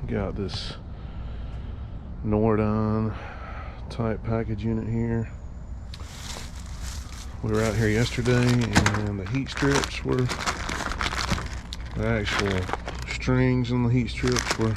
Got this Nordon type package unit here. We were out here yesterday and the heat strips were, the actual strings on the heat strips were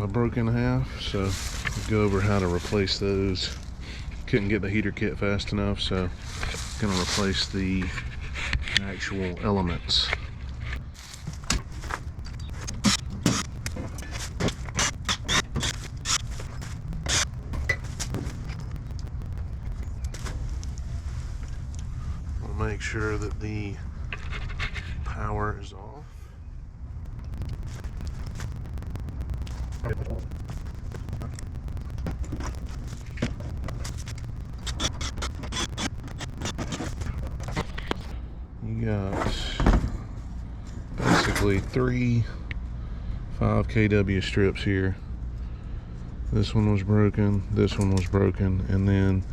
broke in half, so we'll go over how to replace those. Couldn't get the heater kit fast enough, so I'm gonna replace the actual elements. We'll make sure that the power is off. You got basically 3 5 kW strips here. This one was broken, this one was broken, and then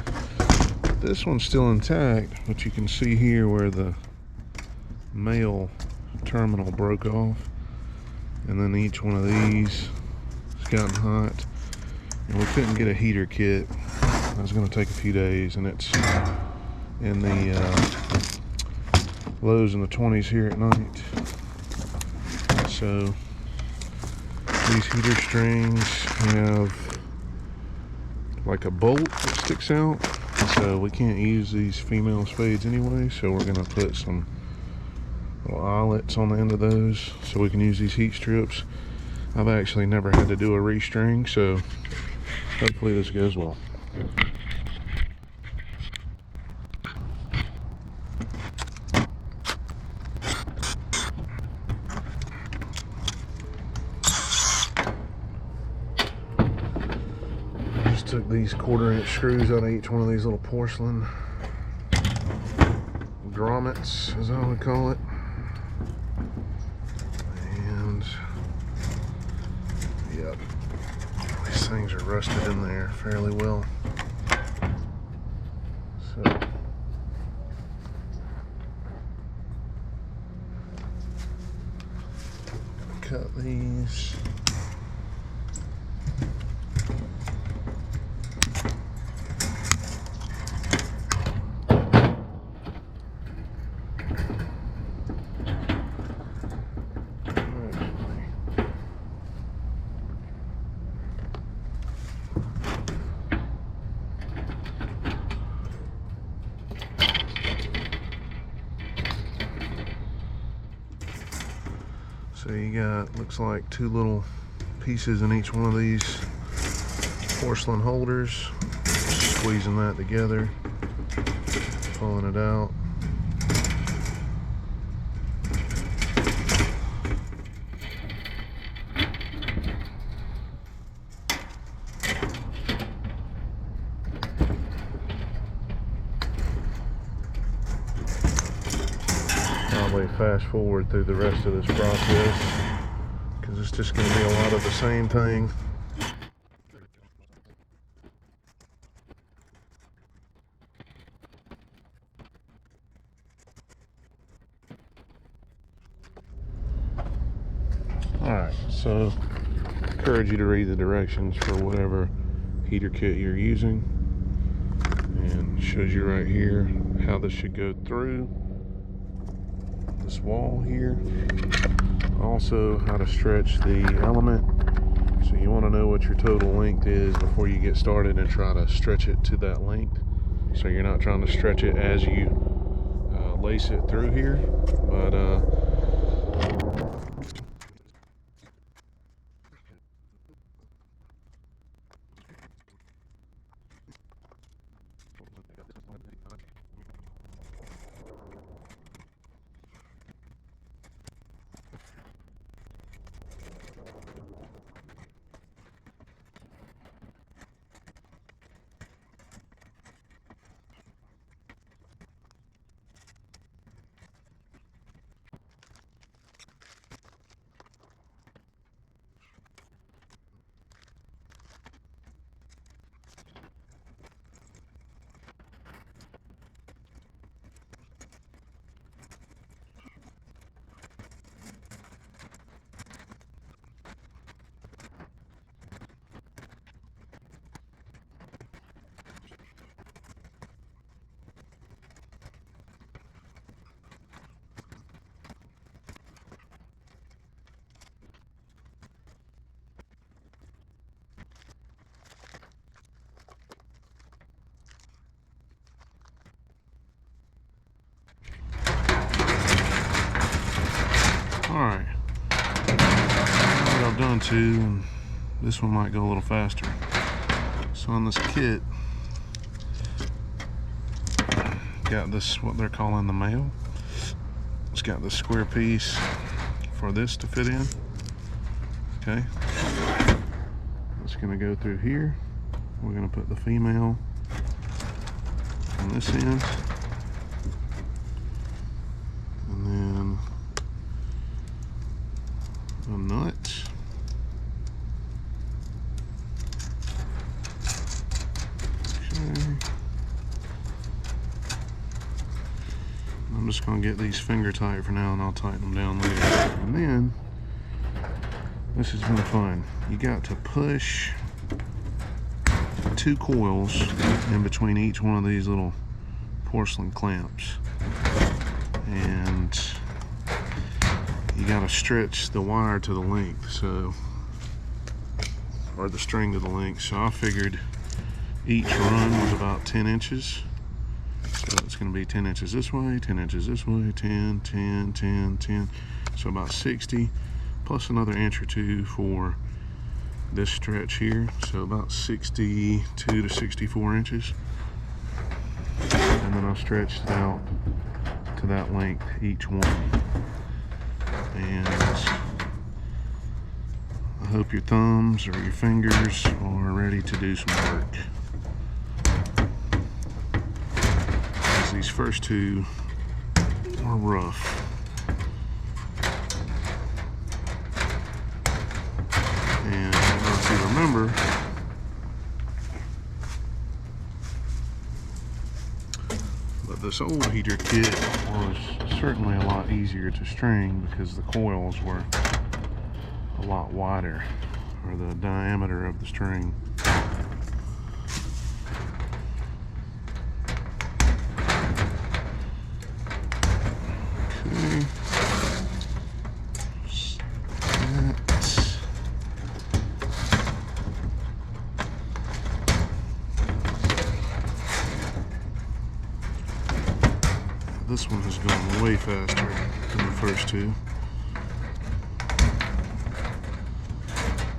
this one's still intact, but you can see here where the male terminal broke off, and then each one of these has gotten hot, and we couldn't get a heater kit. It was going to take a few days, and it's in the lows in the 20s here at night. So these heater strings have like a bolt that sticks out, so we can't use these female spades anyway, so we're going to put some little eyelets on the end of those so we can use these heat strips. I've actually never had to do a restring, so hopefully this goes well. Just took these 1/4-inch screws out of each one of these little porcelain grommets, as I would call it. And yep, these things are rusted in there fairly well. So cut these. So you got, looks like 2 little pieces in each one of these porcelain holders. Squeezing that together, pulling it out. Probably fast forward through the rest of this process because it's just going to be a lot of the same thing. Alright, so I encourage you to read the directions for whatever heater kit you're using, and it shows you right here how this should go through this wall here. Also how to stretch the element. So you want to know what your total length is before you get started and try to stretch it to that length. So you're not trying to stretch it as you lace it through here, but Alright. What I've done too, and this one might go a little faster. So on this kit, got this, what they're calling the male. It's got this square piece for this to fit in. Okay. It's gonna go through here. We're gonna put the female on this end. And then a nut. Okay. I'm just going to get these finger tight for now, and I'll tighten them down later. And then, this has been fun. You got to push 2 coils in between each one of these little porcelain clamps. And you got to stretch the wire to the length, so, or the string to the length. So I figured each run was about 10 inches. So it's going to be 10 inches this way, 10 inches this way, 10, 10, 10, 10. So about 60, plus another inch or 2 for this stretch here. So about 62 to 64 inches. And then I'll stretch it out to that length, each one. And I hope your thumbs or your fingers are ready to do some work. These first 2 are rough. And if you remember, but this old heater kit was certainly a lot easier to string because the coils were a lot wider, or the diameter of the string. This one has gone way faster than the first 2.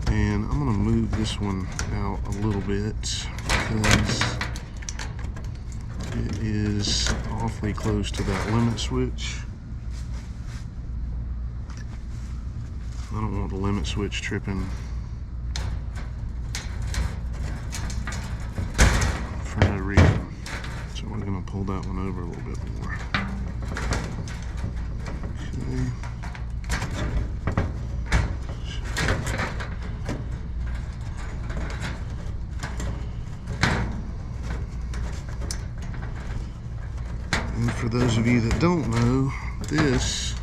And I'm going to move this one out a little bit because it is awfully close to that limit switch. I don't want the limit switch tripping for no reason. So we're going to pull that one over a little bit more. Okay. And for those of you that don't know, this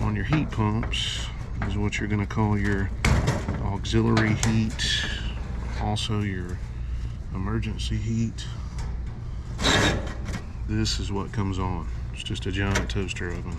on your heat pumps is what you're going to call your auxiliary heat, also your emergency heat. This is what comes on. It's just a giant toaster oven.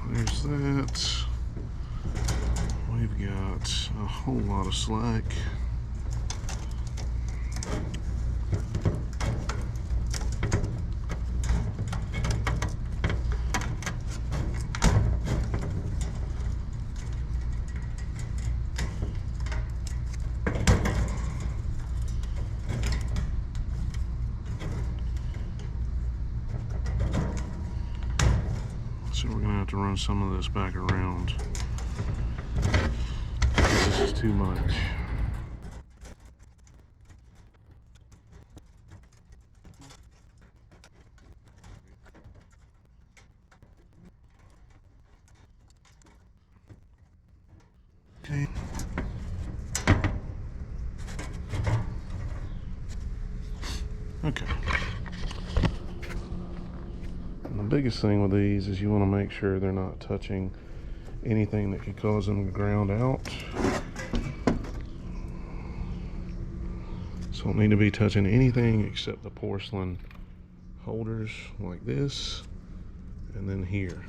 There's that. We've got a whole lot of slack. So we're going to have to run some of this back around. This is too much. Okay. Okay. And the biggest thing with these is you want to make sure they're not touching anything that could cause them to ground out. So don't need to be touching anything except the porcelain holders like this, and then here.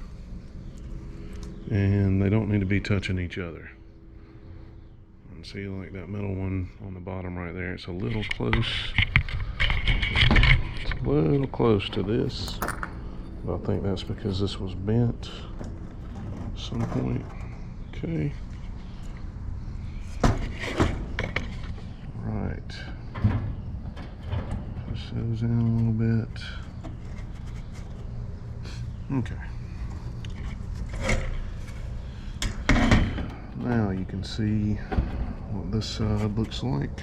And they don't need to be touching each other. And see, like that middle one on the bottom right there, it's a little close. It's a little close to this. But I think that's because this was bent at some point. Okay. Right. Push those in a little bit. Okay. Now you can see what this side looks like.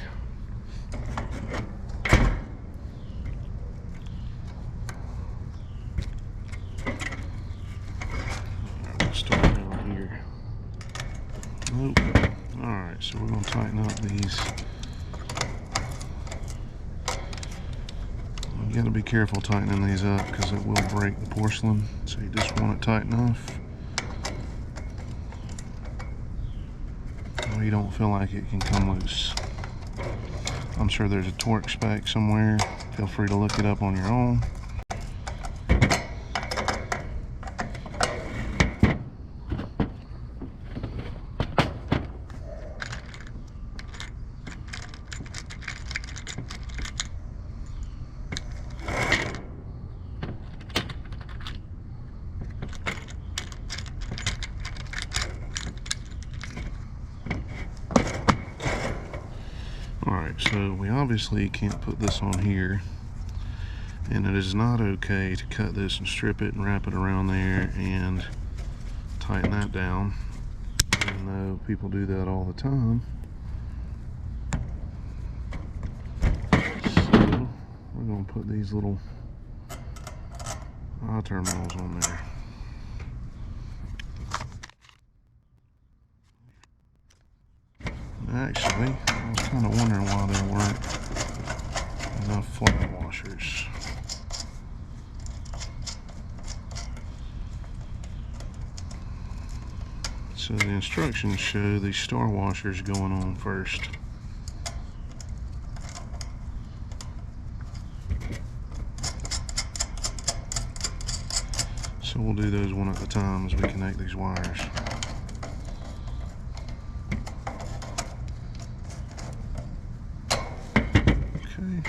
We'll start down here. Nope. Alright, so we're going to tighten up these. You got to be careful tightening these up because it will break the porcelain. So you just want it tight enough where you don't feel like it can come loose. I'm sure there's a torque spec somewhere. Feel free to look it up on your own. Alright, so we obviously can't put this on here, and it is not okay to cut this and strip it and wrap it around there and tighten that down, even though people do that all the time. So we're going to put these little eye terminals on there. Actually, I was kind of wondering why there weren't enough flat washers. So the instructions show these star washers going on first. So we'll do those one at a time as we connect these wires. Okay.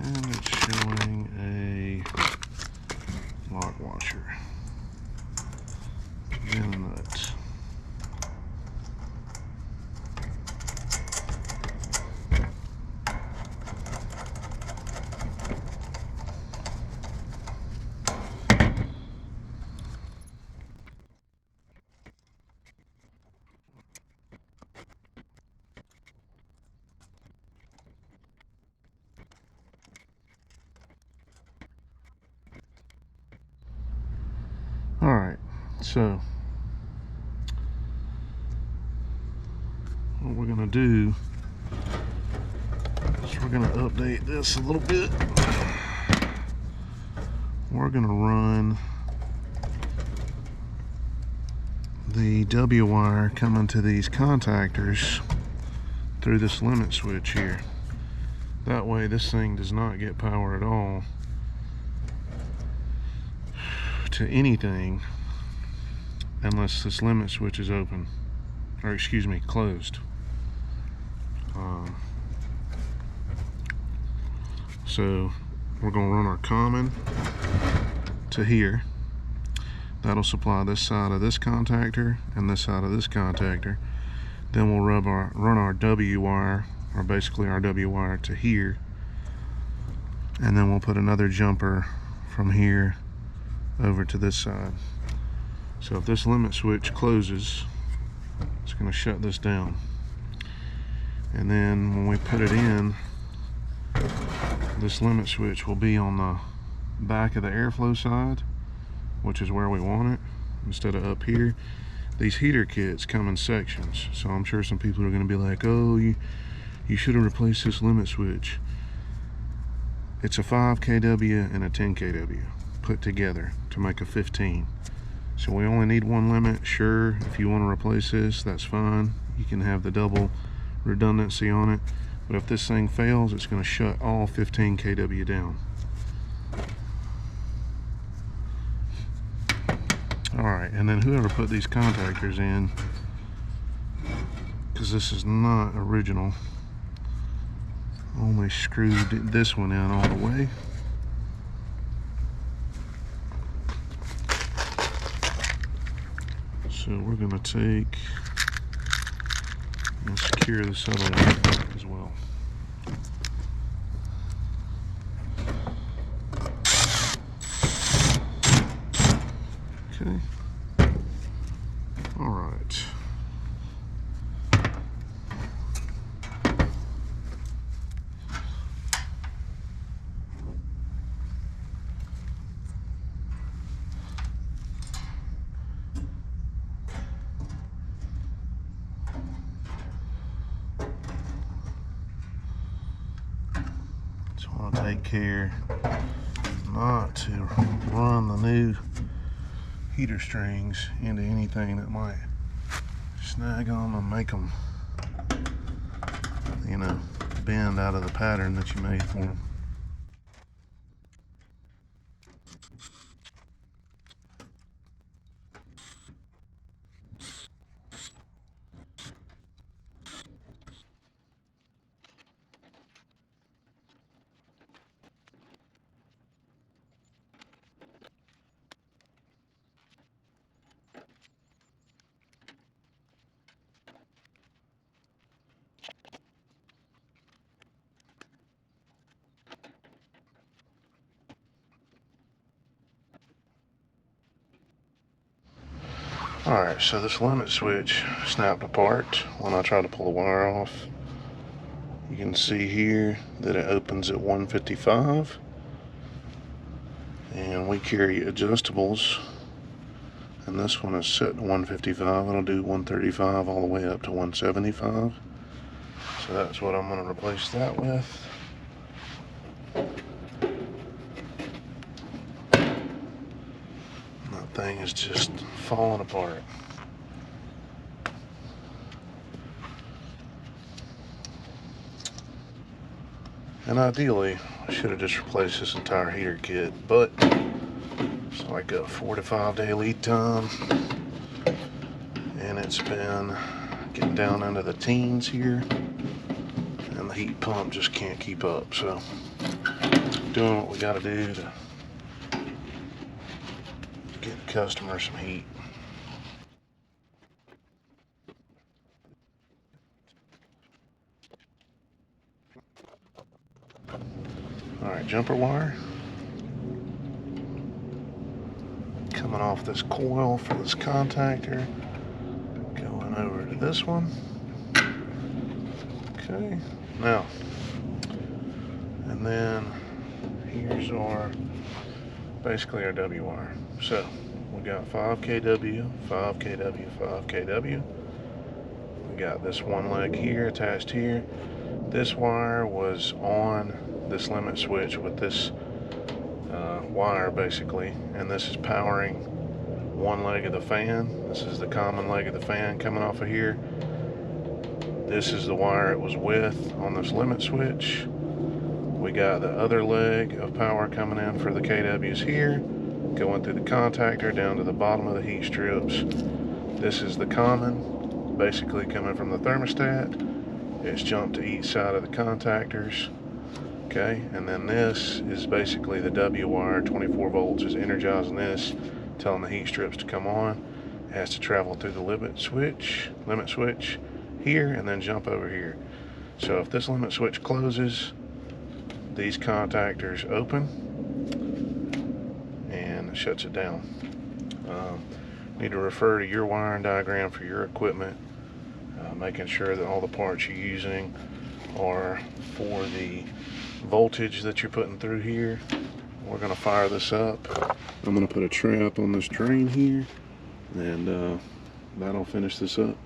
And it's showing a lock washer. And a nut. Alright, so what we're going to do is we're going to update this a little bit. We're going to run the W wire coming to these contactors through this limit switch here. That way this thing does not get power at all to anything unless this limit switch is open, or excuse me, closed. So we're going to run our common to here. That'll supply this side of this contactor and this side of this contactor. Then we'll run our W wire, or basically our W wire, to here, and then we'll put another jumper from here over to this side. So if this limit switch closes, it's going to shut this down. And then when we put it in, this limit switch will be on the back of the airflow side, which is where we want it, instead of up here. These heater kits come in sections, so I'm sure some people are going to be like, oh, you should have replaced this limit switch. It's a 5 kW and a 10 kW put together to make a 15. So we only need one limit. Sure, if you want to replace this, that's fine. You can have the double redundancy on it. But if this thing fails, it's going to shut all 15 kW down. Alright, and then whoever put these contactors in, because this is not original, only screwed this one in all the way. So we're going to take and secure this other one as well. Okay. All right. Just want to take care not to run the new heater strings into anything that might snag on and make them, you know, bend out of the pattern that you made for them. Alright, so this limit switch snapped apart when I tried to pull the wire off. You can see here that it opens at 155, and we carry adjustables, and this one is set to 155. It'll do 135 all the way up to 175. So that's what I'm going to replace that with. That thing is just falling apart. And ideally, I should have just replaced this entire heater kit, but it's like a 4 to 5 day lead time, and it's been getting down into the teens here, and the heat pump just can't keep up. So doing what we got to do to get the customer some heat. Alright, jumper wire coming off this coil for this contactor, going over to this one. Okay, now, and then here's our, basically our W wire. So we got 5 kW, 5 kW, 5 kW. We got this one leg here attached here. This wire was on this limit switch with this wire basically, and this is powering one leg of the fan. This is the common leg of the fan coming off of here. This is the wire it was with on this limit switch. We got the other leg of power coming in for the kWs here, going through the contactor down to the bottom of the heat strips. This is the common, basically coming from the thermostat. It's jumped to each side of the contactors. Okay, and then this is basically the W wire, 24 volts is energizing this, telling the heat strips to come on. It has to travel through the limit switch here, and then jump over here. So if this limit switch closes, these contactors open and it shuts it down. Need to refer to your wiring diagram for your equipment, making sure that all the parts you're using are for the voltage that you're putting through here. We're going to fire this up. I'm going to put a trap on this drain here, and that'll finish this up.